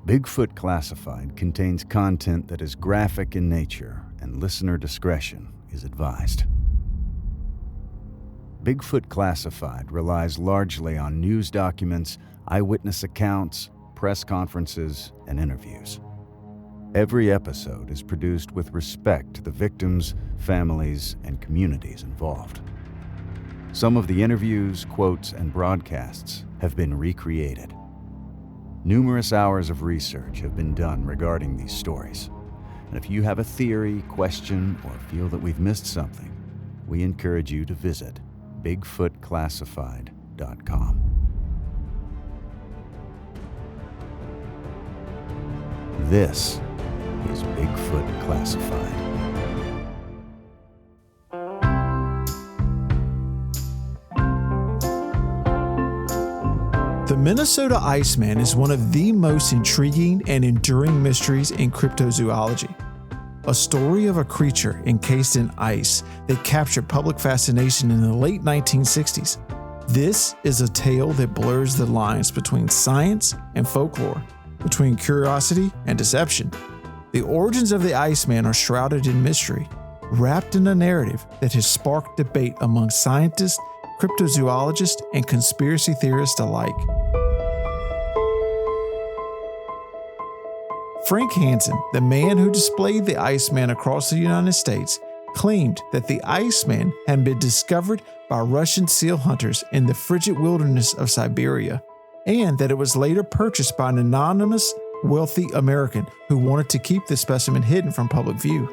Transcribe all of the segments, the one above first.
Bigfoot Classified contains content that is graphic in nature, and listener discretion is advised. Bigfoot Classified relies largely on news documents, eyewitness accounts, press conferences, and interviews. Every episode is produced with respect to the victims, families, and communities involved. Some of the interviews, quotes, and broadcasts have been recreated. Numerous hours of research have been done regarding these stories. And if you have a theory, question, or feel that we've missed something, we encourage you to visit bigfootclassified.com. This is Bigfoot Classified. The Minnesota Iceman is one of the most intriguing and enduring mysteries in cryptozoology. A story of a creature encased in ice that captured public fascination in the late 1960s. This is a tale that blurs the lines between science and folklore, between curiosity and deception. The origins of the Iceman are shrouded in mystery, wrapped in a narrative that has sparked debate among scientists, cryptozoologists, and conspiracy theorists alike. Frank Hansen, the man who displayed the Iceman across the United States, claimed that the Iceman had been discovered by Russian seal hunters in the frigid wilderness of Siberia, and that it was later purchased by an anonymous, wealthy American who wanted to keep the specimen hidden from public view.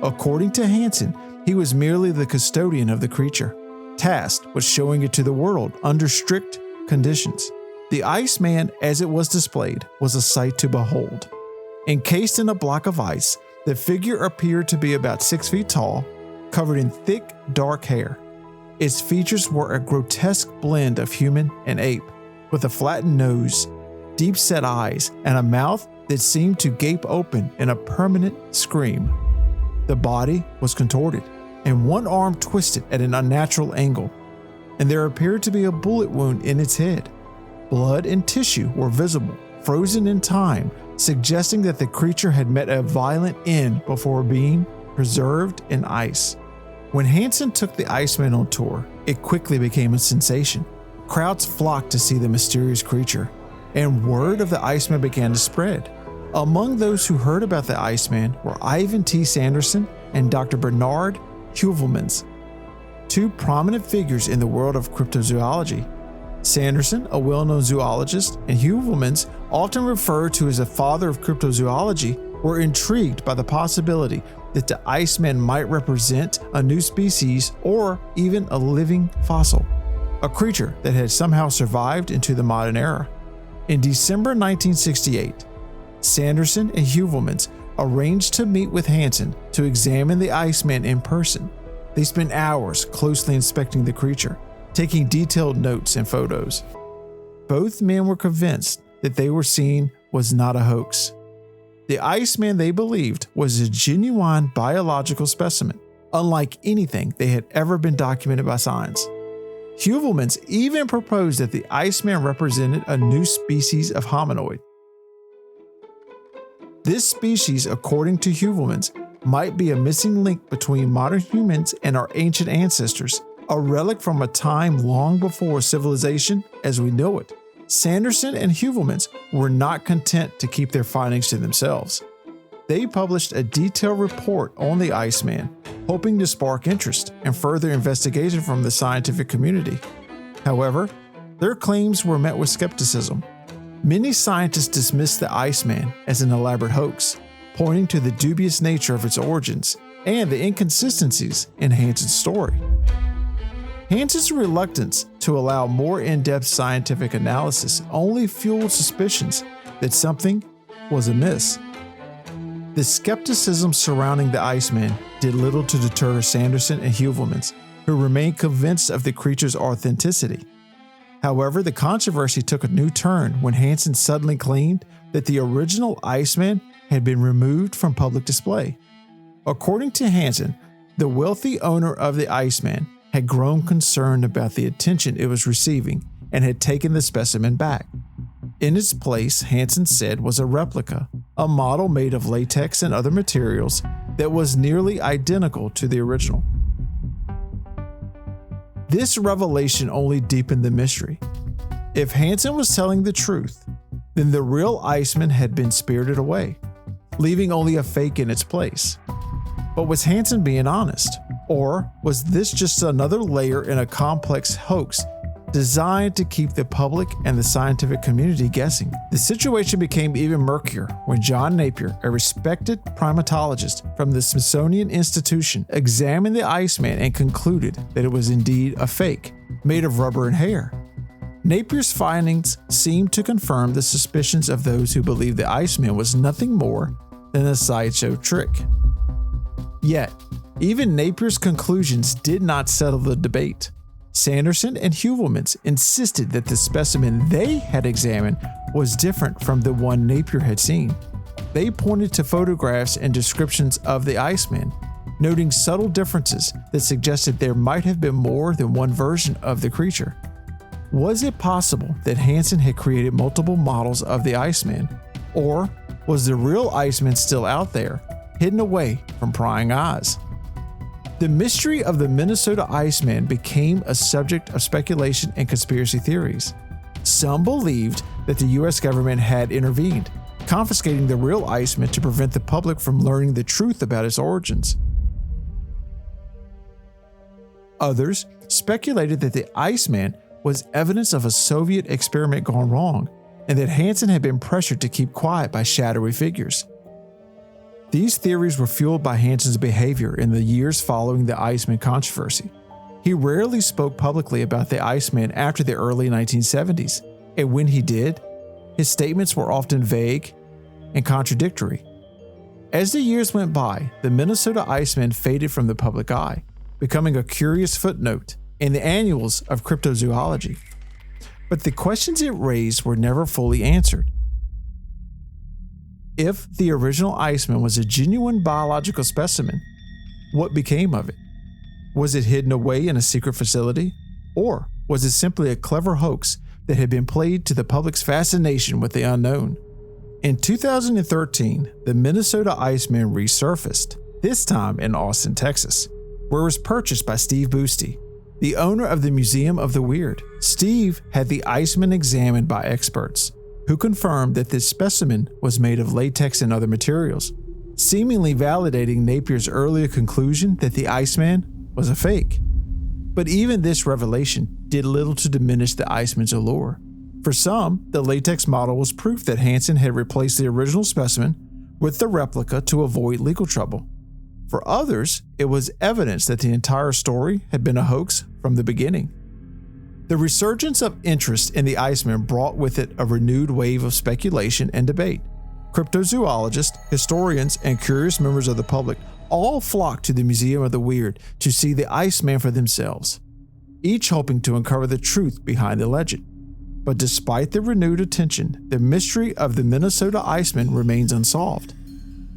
According to Hansen, he was merely the custodian of the creature, tasked with showing it to the world under strict conditions. The Iceman, as it was displayed, was a sight to behold. Encased in a block of ice, the figure appeared to be about 6 feet tall, covered in thick, dark hair. Its features were a grotesque blend of human and ape, with a flattened nose, deep-set eyes, and a mouth that seemed to gape open in a permanent scream. The body was contorted, and one arm twisted at an unnatural angle, and there appeared to be a bullet wound in its head. Blood and tissue were visible, frozen in time, suggesting that the creature had met a violent end before being preserved in ice. When Hansen took the Iceman on tour, it quickly became a sensation. Crowds flocked to see the mysterious creature, and word of the Iceman began to spread. Among those who heard about the Iceman were Ivan T. Sanderson and Dr. Bernard Heuvelmans, two prominent figures in the world of cryptozoology. Sanderson, a well-known zoologist, and Heuvelmans, often referred to as a father of cryptozoology, were intrigued by the possibility that the Iceman might represent a new species or even a living fossil, a creature that had somehow survived into the modern era. In December 1968, Sanderson and Heuvelmans arranged to meet with Hansen to examine the Iceman in person. They spent hours closely inspecting the creature, taking detailed notes and photos. Both men were convinced that they were seeing was not a hoax. The Iceman, they believed, was a genuine biological specimen, unlike anything they had ever been documented by science. Heuvelmans even proposed that the Iceman represented a new species of hominoid. This species, according to Heuvelmans, might be a missing link between modern humans and our ancient ancestors, a relic from a time long before civilization as we know it. Sanderson and Heuvelmans were not content to keep their findings to themselves. They published a detailed report on the Iceman, hoping to spark interest and further investigation from the scientific community. However, their claims were met with skepticism. Many scientists dismissed the Iceman as an elaborate hoax, pointing to the dubious nature of its origins and the inconsistencies in Hansen's story. Hansen's reluctance to allow more in-depth scientific analysis only fueled suspicions that something was amiss. The skepticism surrounding the Iceman did little to deter Sanderson and Heuvelmans, who remained convinced of the creature's authenticity. However, the controversy took a new turn when Hansen suddenly claimed that the original Iceman had been removed from public display. According to Hansen, the wealthy owner of the Iceman had grown concerned about the attention it was receiving and had taken the specimen back. In its place, Hansen said, was a replica, a model made of latex and other materials that was nearly identical to the original. This revelation only deepened the mystery. If Hansen was telling the truth, then the real Iceman had been spirited away, leaving only a fake in its place. But was Hansen being honest? Or was this just another layer in a complex hoax designed to keep the public and the scientific community guessing? The situation became even murkier when John Napier, a respected primatologist from the Smithsonian Institution, examined the Iceman and concluded that it was indeed a fake, made of rubber and hair. Napier's findings seemed to confirm the suspicions of those who believed the Iceman was nothing more than a sideshow trick. Yet, even Napier's conclusions did not settle the debate. Sanderson and Heuvelmans insisted that the specimen they had examined was different from the one Napier had seen. They pointed to photographs and descriptions of the Iceman, noting subtle differences that suggested there might have been more than one version of the creature. Was it possible that Hansen had created multiple models of the Iceman? Or was the real Iceman still out there, hidden away from prying eyes? The mystery of the Minnesota Iceman became a subject of speculation and conspiracy theories. Some believed that the U.S. government had intervened, confiscating the real Iceman to prevent the public from learning the truth about its origins. Others speculated that the Iceman was evidence of a Soviet experiment gone wrong, and that Hansen had been pressured to keep quiet by shadowy figures. These theories were fueled by Hansen's behavior in the years following the Iceman controversy. He rarely spoke publicly about the Iceman after the early 1970s, and when he did, his statements were often vague and contradictory. As the years went by, the Minnesota Iceman faded from the public eye, becoming a curious footnote in the annals of cryptozoology. But the questions it raised were never fully answered. If the original Iceman was a genuine biological specimen, what became of it? Was it hidden away in a secret facility? Or was it simply a clever hoax that had been played to the public's fascination with the unknown? In 2013, the Minnesota Iceman resurfaced, this time in Austin, Texas, where it was purchased by Steve Boosty, the owner of the Museum of the Weird. Steve had the Iceman examined by experts, who confirmed that this specimen was made of latex and other materials, seemingly validating Napier's earlier conclusion that the Iceman was a fake. But even this revelation did little to diminish the Iceman's allure. For some, the latex model was proof that Hansen had replaced the original specimen with the replica to avoid legal trouble. For others, it was evidence that the entire story had been a hoax from the beginning. The resurgence of interest in the Iceman brought with it a renewed wave of speculation and debate. Cryptozoologists, historians, and curious members of the public all flocked to the Museum of the Weird to see the Iceman for themselves, each hoping to uncover the truth behind the legend. But despite the renewed attention, the mystery of the Minnesota Iceman remains unsolved.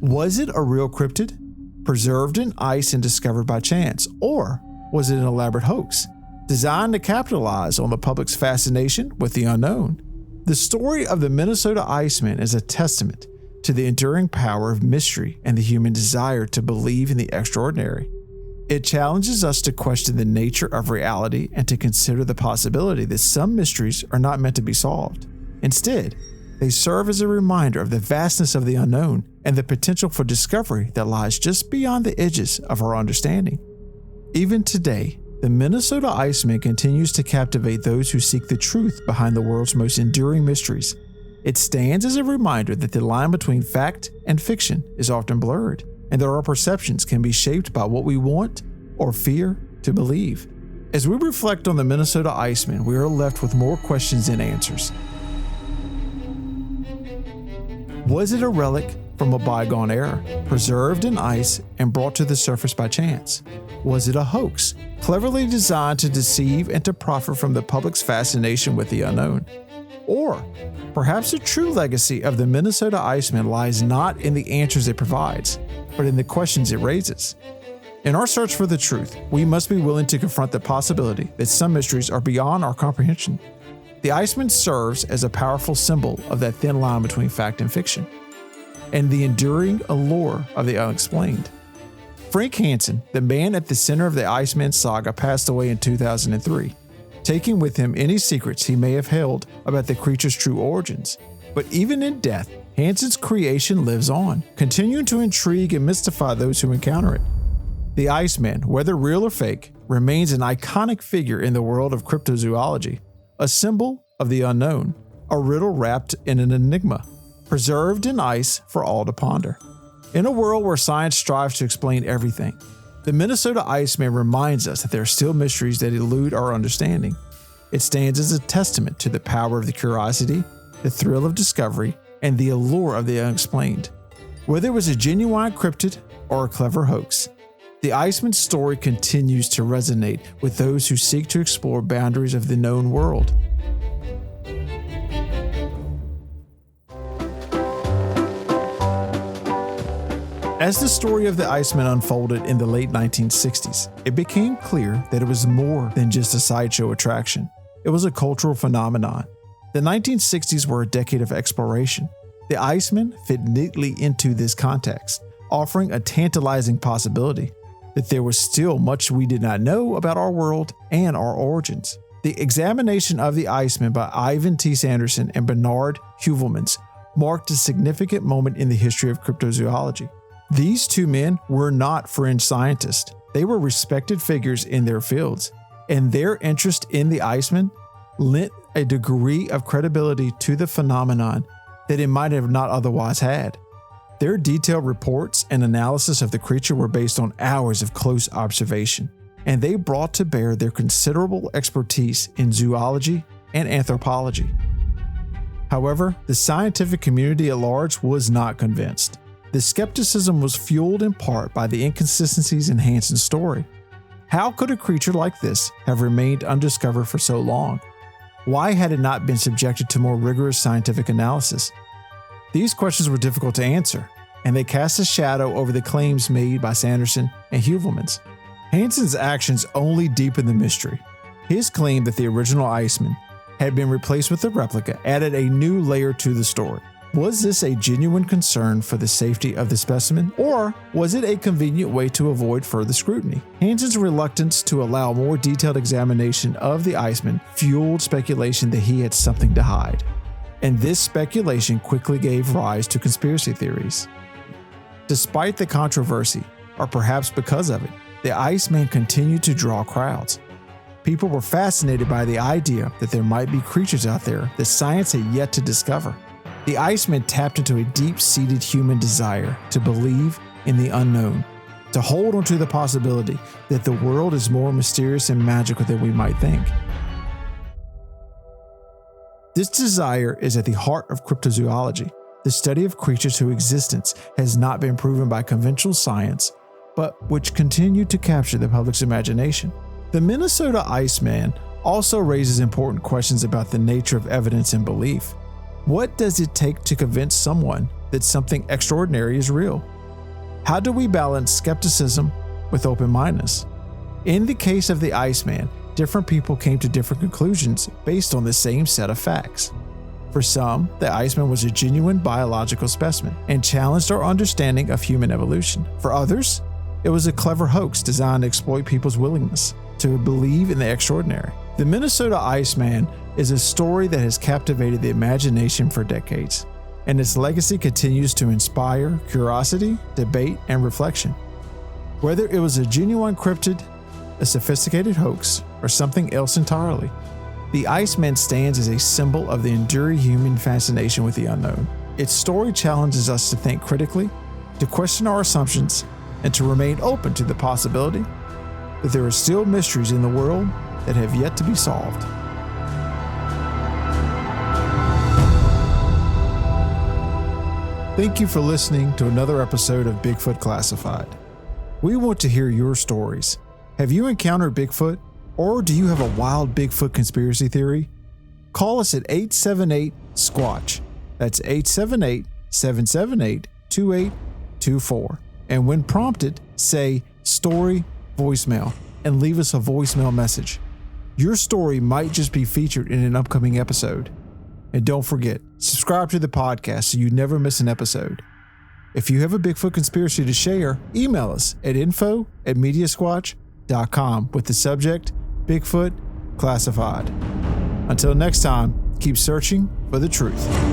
Was it a real cryptid, preserved in ice and discovered by chance, or was it an elaborate hoax designed to capitalize on the public's fascination with the unknown? The story of the Minnesota Iceman is a testament to the enduring power of mystery and the human desire to believe in the extraordinary. It challenges us to question the nature of reality and to consider the possibility that some mysteries are not meant to be solved. Instead, they serve as a reminder of the vastness of the unknown and the potential for discovery that lies just beyond the edges of our understanding. Even today, the Minnesota Iceman continues to captivate those who seek the truth behind the world's most enduring mysteries. It stands as a reminder that the line between fact and fiction is often blurred, and that our perceptions can be shaped by what we want or fear to believe. As we reflect on the Minnesota Iceman, we are left with more questions than answers. Was it a relic from a bygone era, preserved in ice and brought to the surface by chance? Was it a hoax, cleverly designed to deceive and to profit from the public's fascination with the unknown? Or perhaps the true legacy of the Minnesota Iceman lies not in the answers it provides, but in the questions it raises. In our search for the truth, we must be willing to confront the possibility that some mysteries are beyond our comprehension. The Iceman serves as a powerful symbol of that thin line between fact and fiction, and the enduring allure of the unexplained. Frank Hansen, the man at the center of the Iceman saga, passed away in 2003, taking with him any secrets he may have held about the creature's true origins. But even in death, Hansen's creation lives on, continuing to intrigue and mystify those who encounter it. The Iceman, whether real or fake, remains an iconic figure in the world of cryptozoology, a symbol of the unknown, a riddle wrapped in an enigma, preserved in ice for all to ponder. In a world where science strives to explain everything, the Minnesota Iceman reminds us that there are still mysteries that elude our understanding. It stands as a testament to the power of the curiosity, the thrill of discovery, and the allure of the unexplained. Whether it was a genuine cryptid or a clever hoax, the Iceman's story continues to resonate with those who seek to explore boundaries of the known world. As the story of the Iceman unfolded in the late 1960s, it became clear that it was more than just a sideshow attraction. It was a cultural phenomenon. The 1960s were a decade of exploration. The Iceman fit neatly into this context, offering a tantalizing possibility that there was still much we did not know about our world and our origins. The examination of the Iceman by Ivan T. Sanderson and Bernard Heuvelmans marked a significant moment in the history of cryptozoology. These two men were not fringe scientists. They were respected figures in their fields, and their interest in the Iceman lent a degree of credibility to the phenomenon that it might have not otherwise had. Their detailed reports and analysis of the creature were based on hours of close observation, and they brought to bear their considerable expertise in zoology and anthropology. However, the scientific community at large was not convinced. The skepticism was fueled in part by the inconsistencies in Hansen's story. How could a creature like this have remained undiscovered for so long? Why had it not been subjected to more rigorous scientific analysis? These questions were difficult to answer, and they cast a shadow over the claims made by Sanderson and Heuvelmans. Hansen's actions only deepened the mystery. His claim that the original Iceman had been replaced with a replica added a new layer to the story. Was this a genuine concern for the safety of the specimen, or was it a convenient way to avoid further scrutiny? Hansen's reluctance to allow more detailed examination of the Iceman fueled speculation that he had something to hide, and this speculation quickly gave rise to conspiracy theories. Despite the controversy, or perhaps because of it, the Iceman continued to draw crowds. People were fascinated by the idea that there might be creatures out there that science had yet to discover. The Iceman tapped into a deep-seated human desire to believe in the unknown, to hold onto the possibility that the world is more mysterious and magical than we might think. This desire is at the heart of cryptozoology, the study of creatures whose existence has not been proven by conventional science, but which continue to capture the public's imagination. The Minnesota Iceman also raises important questions about the nature of evidence and belief. What does it take to convince someone that something extraordinary is real? How do we balance skepticism with open-mindedness? In the case of the Iceman, different people came to different conclusions based on the same set of facts. For some, the Iceman was a genuine biological specimen and challenged our understanding of human evolution. For others, it was a clever hoax designed to exploit people's willingness to believe in the extraordinary. The Minnesota Iceman is a story that has captivated the imagination for decades, and its legacy continues to inspire curiosity, debate, and reflection. Whether it was a genuine cryptid, a sophisticated hoax, or something else entirely, the Iceman stands as a symbol of the enduring human fascination with the unknown. Its story challenges us to think critically, to question our assumptions, and to remain open to the possibility that there are still mysteries in the world that have yet to be solved. Thank you for listening to another episode of Bigfoot Classified. We want to hear your stories. Have you encountered Bigfoot, or do you have a wild Bigfoot conspiracy theory? Call us at 878-SQUATCH. That's 878-778-2824. And when prompted, say "Story Voicemail" and leave us a voicemail message. your story might just be featured in an upcoming episode. And don't forget, subscribe to the podcast so you never miss an episode. If you have a Bigfoot conspiracy to share, email us at info@mediasquatch.com with the subject Bigfoot Classified. Until next time, keep searching for the truth.